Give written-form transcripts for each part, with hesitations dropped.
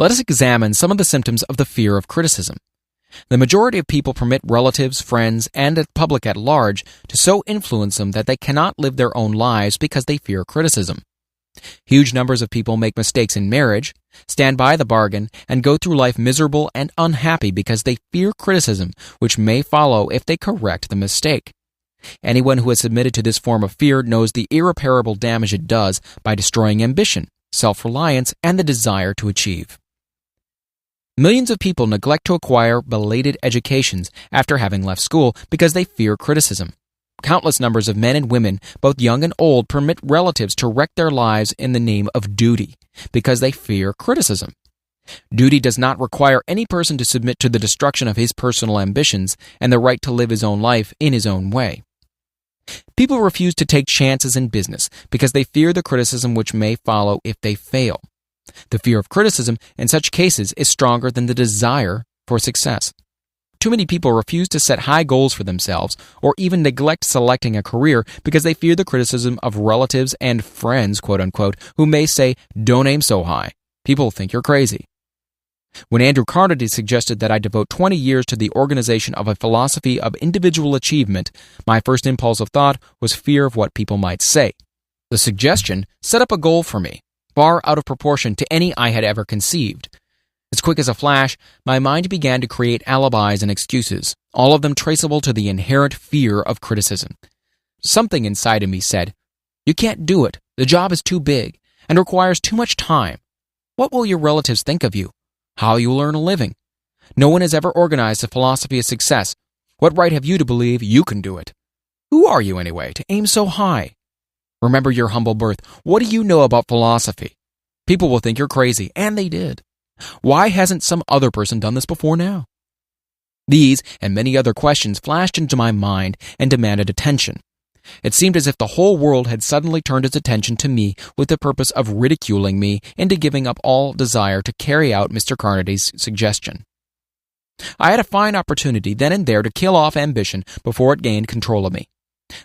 Let us examine some of the symptoms of the fear of criticism. The majority of people permit relatives, friends, and the public at large to so influence them that they cannot live their own lives because they fear criticism. Huge numbers of people make mistakes in marriage, stand by the bargain, and go through life miserable and unhappy because they fear criticism, which may follow if they correct the mistake. Anyone who has submitted to this form of fear knows the irreparable damage it does by destroying ambition, self-reliance, and the desire to achieve. Millions of people neglect to acquire belated educations after having left school because they fear criticism. Countless numbers of men and women, both young and old, permit relatives to wreck their lives in the name of duty because they fear criticism. Duty does not require any person to submit to the destruction of his personal ambitions and the right to live his own life in his own way. People refuse to take chances in business because they fear the criticism which may follow if they fail. The fear of criticism in such cases is stronger than the desire for success. Too many people refuse to set high goals for themselves or even neglect selecting a career because they fear the criticism of relatives and friends, quote-unquote, who may say, "Don't aim so high. People think you're crazy." When Andrew Carnegie suggested that I devote 20 years to the organization of a philosophy of individual achievement, my first impulse of thought was fear of what people might say. The suggestion set up a goal for me, far out of proportion to any I had ever conceived. As quick as a flash, my mind began to create alibis and excuses, all of them traceable to the inherent fear of criticism. Something inside of me said, "You can't do it. The job is too big and requires too much time. What will your relatives think of you? How you will earn a living? No one has ever organized a philosophy of success. What right have you to believe you can do it? Who are you anyway to aim so high? Remember your humble birth. What do you know about philosophy? People will think you're crazy," and they did. Why hasn't some other person done this before now? These and many other questions flashed into my mind and demanded attention. It seemed as if the whole world had suddenly turned its attention to me with the purpose of ridiculing me into giving up all desire to carry out Mr. Carnegie's suggestion. I had a fine opportunity then and there to kill off ambition before it gained control of me.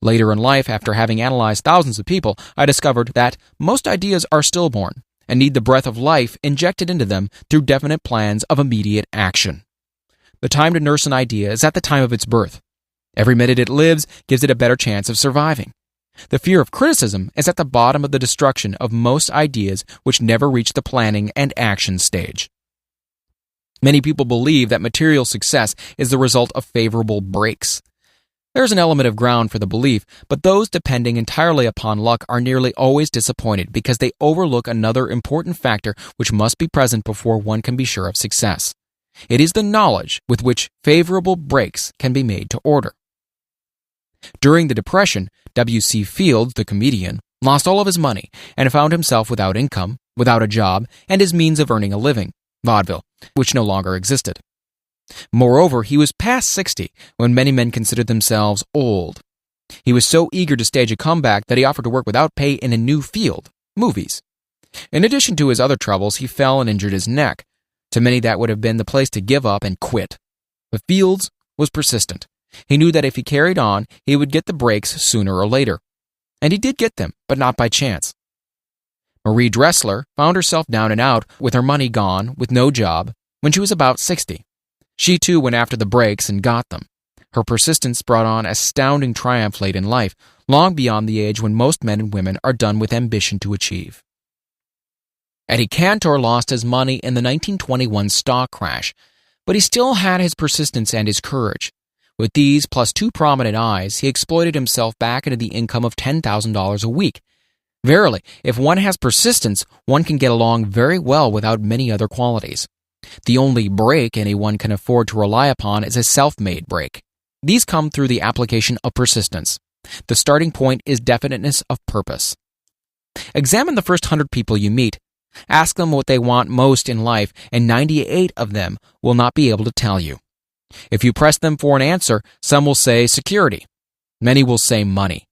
Later in life, after having analyzed thousands of people, I discovered that most ideas are stillborn and need the breath of life injected into them through definite plans of immediate action. The time to nurse an idea is at the time of its birth. Every minute it lives gives it a better chance of surviving. The fear of criticism is at the bottom of the destruction of most ideas which never reach the planning and action stage. Many people believe that material success is the result of favorable breaks. There is an element of ground for the belief, but those depending entirely upon luck are nearly always disappointed because they overlook another important factor which must be present before one can be sure of success. It is the knowledge with which favorable breaks can be made to order. During the Depression, W.C. Fields, the comedian, lost all of his money and found himself without income, without a job, and his means of earning a living, vaudeville, which no longer existed. Moreover, he was past 60 when many men considered themselves old. He was so eager to stage a comeback that he offered to work without pay in a new field, movies. In addition to his other troubles, he fell and injured his neck. To many, that would have been the place to give up and quit. But Fields was persistent. He knew that if he carried on, he would get the breaks sooner or later. And he did get them, but not by chance. Marie Dressler found herself down and out, with her money gone, with no job, when she was about 60. She too went after the breaks and got them. Her persistence brought on astounding triumph late in life, long beyond the age when most men and women are done with ambition to achieve. Eddie Cantor lost his money in the 1921 stock crash, but he still had his persistence and his courage. With these plus 2 prominent eyes, he exploited himself back into the income of $10,000 a week. Verily, if one has persistence, one can get along very well without many other qualities. The only break anyone can afford to rely upon is a self-made break. These come through the application of persistence. The starting point is definiteness of purpose. Examine the first 100 people you meet. Ask them what they want most in life, and 98 of them will not be able to tell you. If you press them for an answer, some will say security. Many will say money.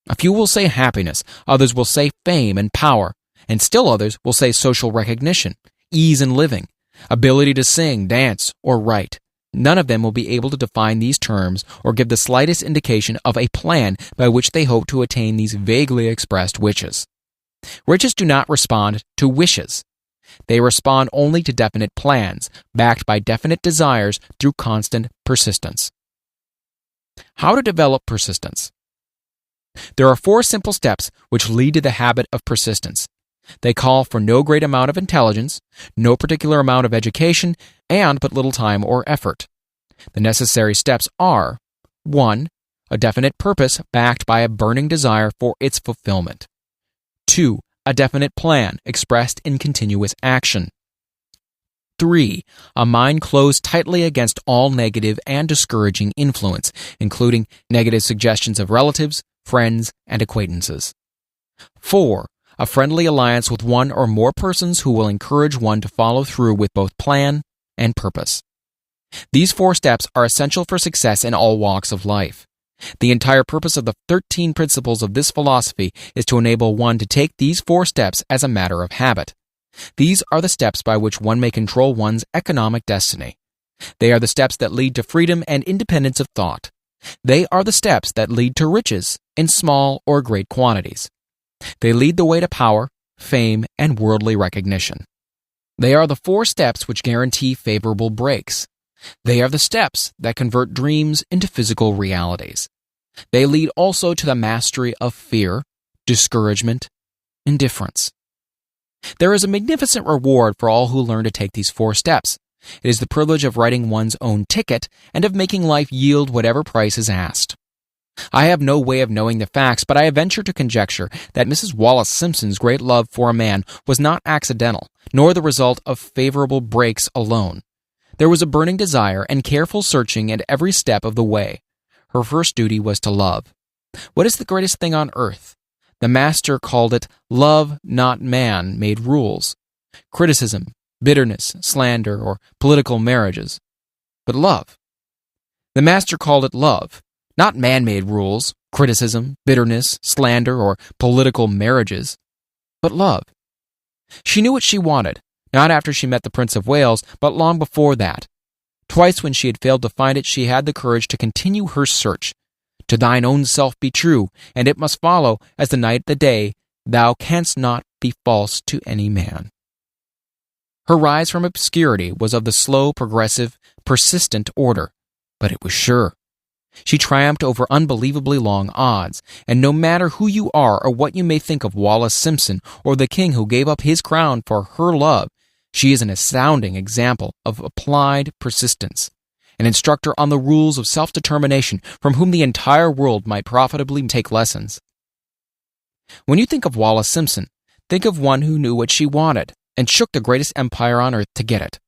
A few will say happiness. Others will say fame and power. And still others will say social recognition, ease in living, ability to sing, dance, or write. None of them will be able to define these terms or give the slightest indication of a plan by which they hope to attain these vaguely expressed wishes. Riches do not respond to wishes. They respond only to definite plans, backed by definite desires through constant persistence. How to develop persistence? There are 4 simple steps which lead to the habit of persistence. They call for no great amount of intelligence, no particular amount of education, and but little time or effort. The necessary steps are: 1. A definite purpose backed by a burning desire for its fulfillment. 2. A definite plan expressed in continuous action. 3. A mind closed tightly against all negative and discouraging influence, including negative suggestions of relatives, friends, and acquaintances. 4. A friendly alliance with one or more persons who will encourage one to follow through with both plan and purpose. These 4 steps are essential for success in all walks of life. The entire purpose of the 13 principles of this philosophy is to enable one to take these 4 steps as a matter of habit. These are the steps by which one may control one's economic destiny. They are the steps that lead to freedom and independence of thought. They are the steps that lead to riches in small or great quantities. They lead the way to power, fame, and worldly recognition. They are the 4 steps which guarantee favorable breaks. They are the steps that convert dreams into physical realities. They lead also to the mastery of fear, discouragement, indifference. There is a magnificent reward for all who learn to take these 4 steps. It is the privilege of writing one's own ticket and of making life yield whatever price is asked. I have no way of knowing the facts, but I venture to conjecture that Mrs. Wallace Simpson's great love for a man was not accidental, nor the result of favorable breaks alone. There was a burning desire and careful searching at every step of the way. Her first duty was to love. What is the greatest thing on earth? The master called it love, not man, made rules. Criticism, bitterness, slander, or political marriages. But love. The master called it love, not man-made rules, criticism, bitterness, slander, or political marriages, but love. She knew what she wanted, not after she met the Prince of Wales, but long before that. Twice when she had failed to find it, she had the courage to continue her search. To thine own self be true, and it must follow, as the night the day, thou canst not be false to any man. Her rise from obscurity was of the slow, progressive, persistent order, but it was sure. She triumphed over unbelievably long odds, and no matter who you are or what you may think of Wallace Simpson or the king who gave up his crown for her love, she is an astounding example of applied persistence, an instructor on the rules of self-determination from whom the entire world might profitably take lessons. When you think of Wallace Simpson, think of one who knew what she wanted and shook the greatest empire on earth to get it.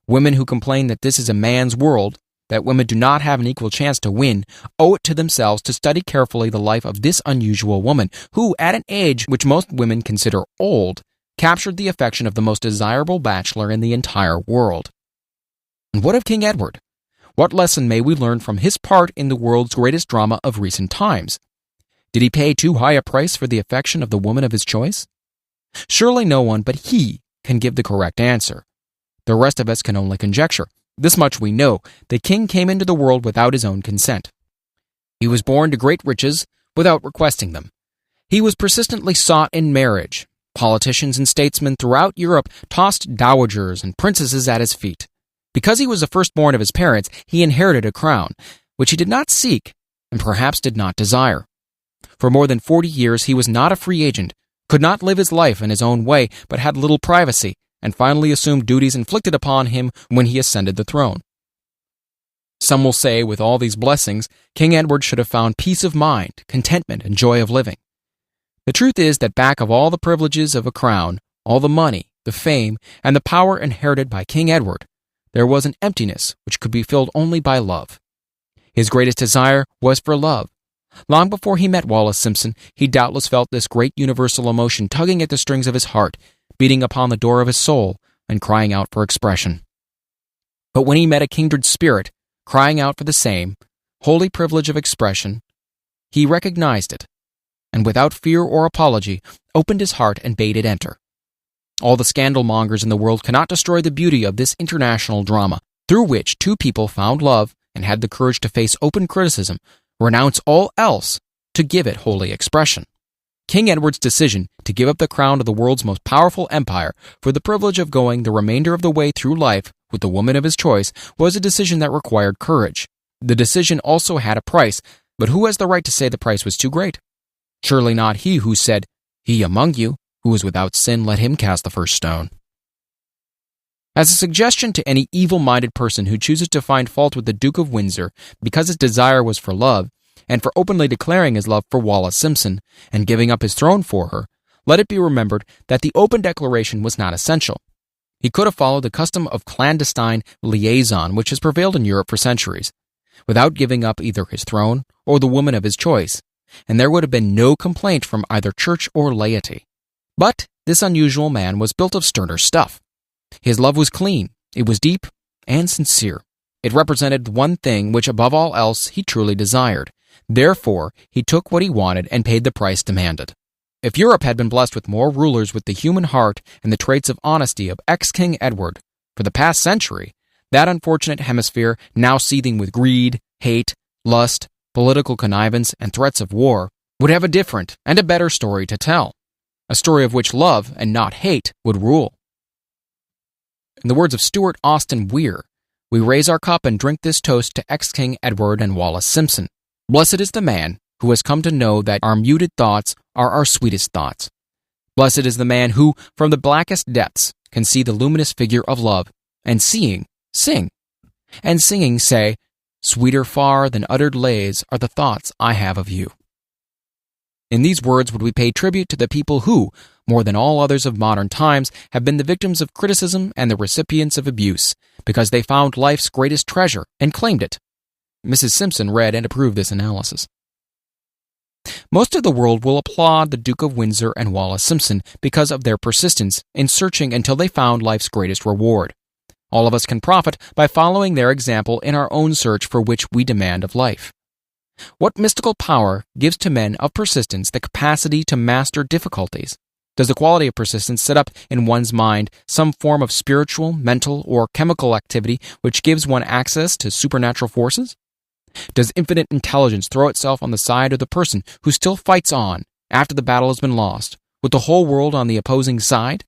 Women who complain that this is a man's world, that women do not have an equal chance to win, owe it to themselves to study carefully the life of this unusual woman, who, at an age which most women consider old, captured the affection of the most desirable bachelor in the entire world. And what of King Edward? What lesson may we learn from his part in the world's greatest drama of recent times? Did he pay too high a price for the affection of the woman of his choice? Surely no one but he can give the correct answer. The rest of us can only conjecture. This much we know: the king came into the world without his own consent. He was born to great riches without requesting them. He was persistently sought in marriage. Politicians and statesmen throughout Europe tossed dowagers and princesses at his feet. Because he was the firstborn of his parents, he inherited a crown, which he did not seek and perhaps did not desire. For more than 40 years he was not a free agent, could not live his life in his own way, but had little privacy, and finally assumed duties inflicted upon him when he ascended the throne. Some will say, with all these blessings, King Edward should have found peace of mind, contentment, and joy of living. The truth is that back of all the privileges of a crown, all the money, the fame, and the power inherited by King Edward, there was an emptiness which could be filled only by love. His greatest desire was for love. Long before he met Wallace Simpson, he doubtless felt this great universal emotion tugging at the strings of his heart, beating upon the door of his soul, and crying out for expression. But when he met a kindred spirit, crying out for the same holy privilege of expression, he recognized it, and without fear or apology, opened his heart and bade it enter. All the scandal-mongers in the world cannot destroy the beauty of this international drama, through which 2 people found love and had the courage to face open criticism, renounce all else to give it holy expression. King Edward's decision to give up the crown of the world's most powerful empire for the privilege of going the remainder of the way through life with the woman of his choice was a decision that required courage. The decision also had a price, but who has the right to say the price was too great? Surely not he who said, "He among you who is without sin, let him cast the first stone." As a suggestion to any evil-minded person who chooses to find fault with the Duke of Windsor because his desire was for love, and for openly declaring his love for Wallis Simpson and giving up his throne for her, let it be remembered that the open declaration was not essential. He could have followed the custom of clandestine liaison which has prevailed in Europe for centuries, without giving up either his throne or the woman of his choice, and there would have been no complaint from either church or laity. But this unusual man was built of sterner stuff. His love was clean, it was deep and sincere. It represented the one thing which above all else he truly desired. Therefore, he took what he wanted and paid the price demanded. If Europe had been blessed with more rulers with the human heart and the traits of honesty of ex-King Edward for the past century, that unfortunate hemisphere, now seething with greed, hate, lust, political connivance, and threats of war, would have a different and a better story to tell. A story of which love, and not hate, would rule. In the words of Stuart Austin Weir, we raise our cup and drink this toast to ex-King Edward and Wallis Simpson. Blessed is the man who has come to know that our muted thoughts are our sweetest thoughts. Blessed is the man who, from the blackest depths, can see the luminous figure of love, and seeing, sing, and singing say, "Sweeter far than uttered lays are the thoughts I have of you." In these words would we pay tribute to the people who, more than all others of modern times, have been the victims of criticism and the recipients of abuse, because they found life's greatest treasure and claimed it. Mrs. Simpson read and approved this analysis. Most of the world will applaud the Duke of Windsor and Wallis Simpson because of their persistence in searching until they found life's greatest reward. All of us can profit by following their example in our own search for which we demand of life. What mystical power gives to men of persistence the capacity to master difficulties? Does the quality of persistence set up in one's mind some form of spiritual, mental, or chemical activity which gives one access to supernatural forces? Does infinite intelligence throw itself on the side of the person who still fights on after the battle has been lost, with the whole world on the opposing side?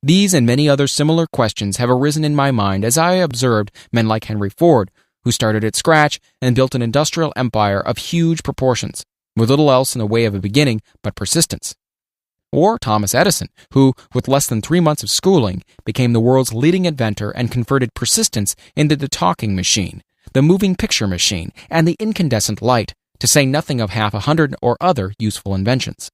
These and many other similar questions have arisen in my mind as I observed men like Henry Ford, who started at scratch and built an industrial empire of huge proportions, with little else in the way of a beginning but persistence. Or Thomas Edison, who, with less than 3 months of schooling, became the world's leading inventor and converted persistence into the talking machine, the moving picture machine, and the incandescent light, to say nothing of 100 or other useful inventions.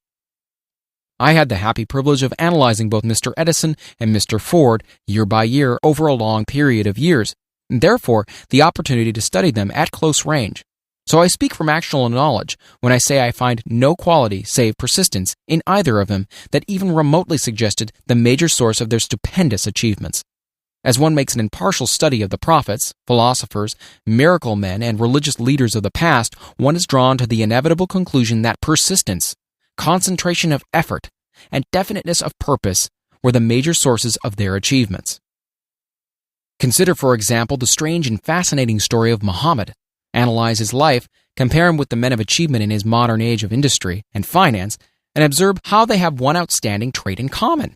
I had the happy privilege of analyzing both Mr. Edison and Mr. Ford year by year over a long period of years, and therefore the opportunity to study them at close range. So I speak from actual knowledge when I say I find no quality save persistence in either of them that even remotely suggested the major source of their stupendous achievements. As one makes an impartial study of the prophets, philosophers, miracle men, and religious leaders of the past, one is drawn to the inevitable conclusion that persistence, concentration of effort, and definiteness of purpose were the major sources of their achievements. Consider, for example, the strange and fascinating story of Muhammad. Analyze his life, compare him with the men of achievement in his modern age of industry and finance, and observe how they have one outstanding trait in common: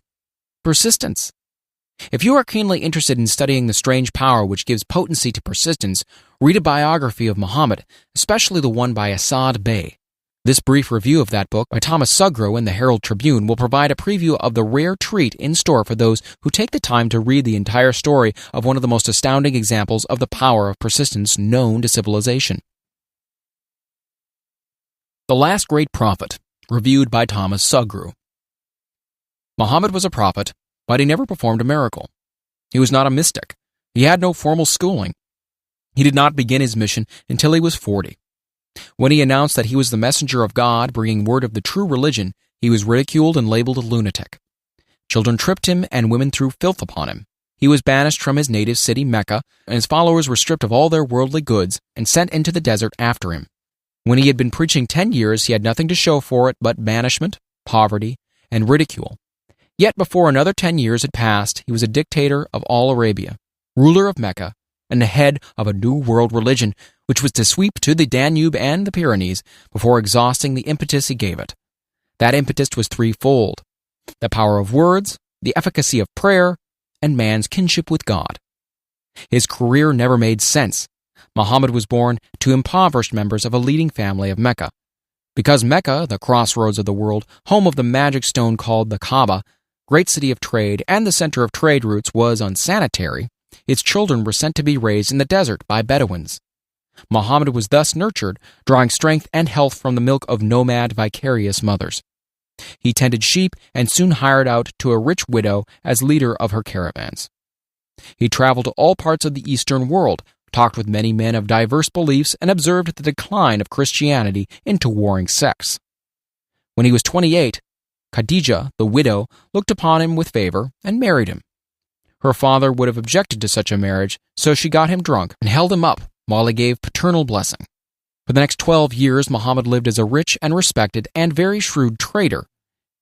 persistence. If you are keenly interested in studying the strange power which gives potency to persistence, read a biography of Muhammad, especially the one by Asad Bey. This brief review of that book by Thomas Sugrow in the Herald Tribune will provide a preview of the rare treat in store for those who take the time to read the entire story of one of the most astounding examples of the power of persistence known to civilization. The Last Great Prophet, reviewed by Thomas Sugrow. Muhammad was a prophet, but he never performed a miracle. He was not a mystic. He had no formal schooling. He did not begin his mission until he was 40. When he announced that he was the messenger of God bringing word of the true religion, he was ridiculed and labeled a lunatic. Children tripped him and women threw filth upon him. He was banished from his native city, Mecca, and his followers were stripped of all their worldly goods and sent into the desert after him. When he had been preaching 10 years, he had nothing to show for it but banishment, poverty, and ridicule. Yet before another 10 years had passed, he was a dictator of all Arabia, ruler of Mecca, and the head of a new world religion which was to sweep to the Danube and the Pyrenees before exhausting the impetus he gave it. That impetus was threefold: the power of words, the efficacy of prayer, and man's kinship with God. His career never made sense. Muhammad was born to impoverished members of a leading family of Mecca. Because Mecca, the crossroads of the world, home of the magic stone called the Kaaba, great city of trade and the center of trade routes, was unsanitary, its children were sent to be raised in the desert by Bedouins. Muhammad was thus nurtured, drawing strength and health from the milk of nomad, vicarious mothers. He tended sheep and soon hired out to a rich widow as leader of her caravans. He traveled to all parts of the Eastern world, talked with many men of diverse beliefs, and observed the decline of Christianity into warring sects. When he was 28, Khadijah, the widow, looked upon him with favor and married him. Her father would have objected to such a marriage, so she got him drunk and held him up while he gave paternal blessing. For the next 12 years, Muhammad lived as a rich and respected and very shrewd trader.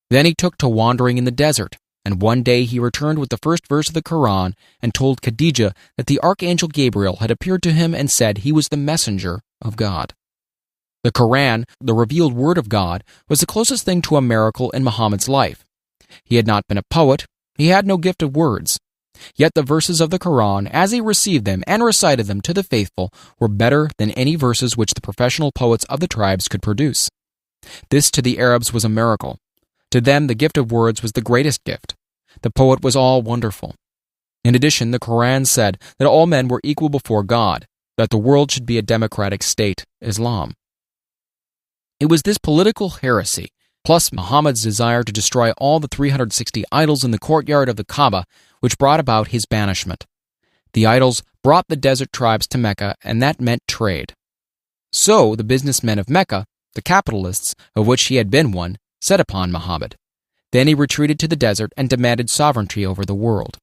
Then he took to wandering in the desert, and one day he returned with the first verse of the Quran and told Khadijah that the archangel Gabriel had appeared to him and said he was the messenger of God. The Quran, the revealed word of God, was the closest thing to a miracle in Muhammad's life. He had not been a poet, he had no gift of words. Yet the verses of the Quran, as he received them and recited them to the faithful, were better than any verses which the professional poets of the tribes could produce. This to the Arabs was a miracle. To them, the gift of words was the greatest gift. The poet was all wonderful. In addition, the Quran said that all men were equal before God, that the world should be a democratic state, Islam. It was this political heresy, plus Muhammad's desire to destroy all the 360 idols in the courtyard of the Kaaba, which brought about his banishment. The idols brought the desert tribes to Mecca, and that meant trade. So the businessmen of Mecca, the capitalists, of which he had been one, set upon Muhammad. Then he retreated to the desert and demanded sovereignty over the world.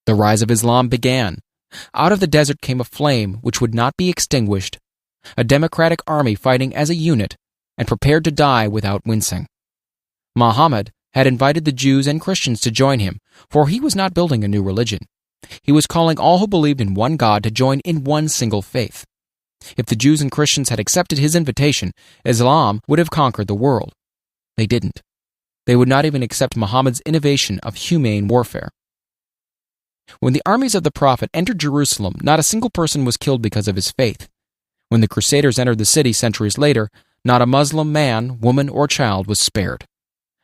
The rise of Islam began. Out of the desert came a flame which would not be extinguished, a democratic army fighting as a unit and prepared to die without wincing. Muhammad had invited the Jews and Christians to join him, for he was not building a new religion. He was calling all who believed in one God to join in one single faith. If the Jews and Christians had accepted his invitation, Islam would have conquered the world. They didn't. They would not even accept Muhammad's innovation of humane warfare. When the armies of the Prophet entered Jerusalem, not a single person was killed because of his faith. When the Crusaders entered the city centuries later, not a Muslim man, woman, or child was spared.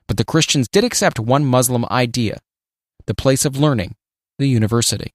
But the Christians did accept one Muslim idea: the place of learning, the university.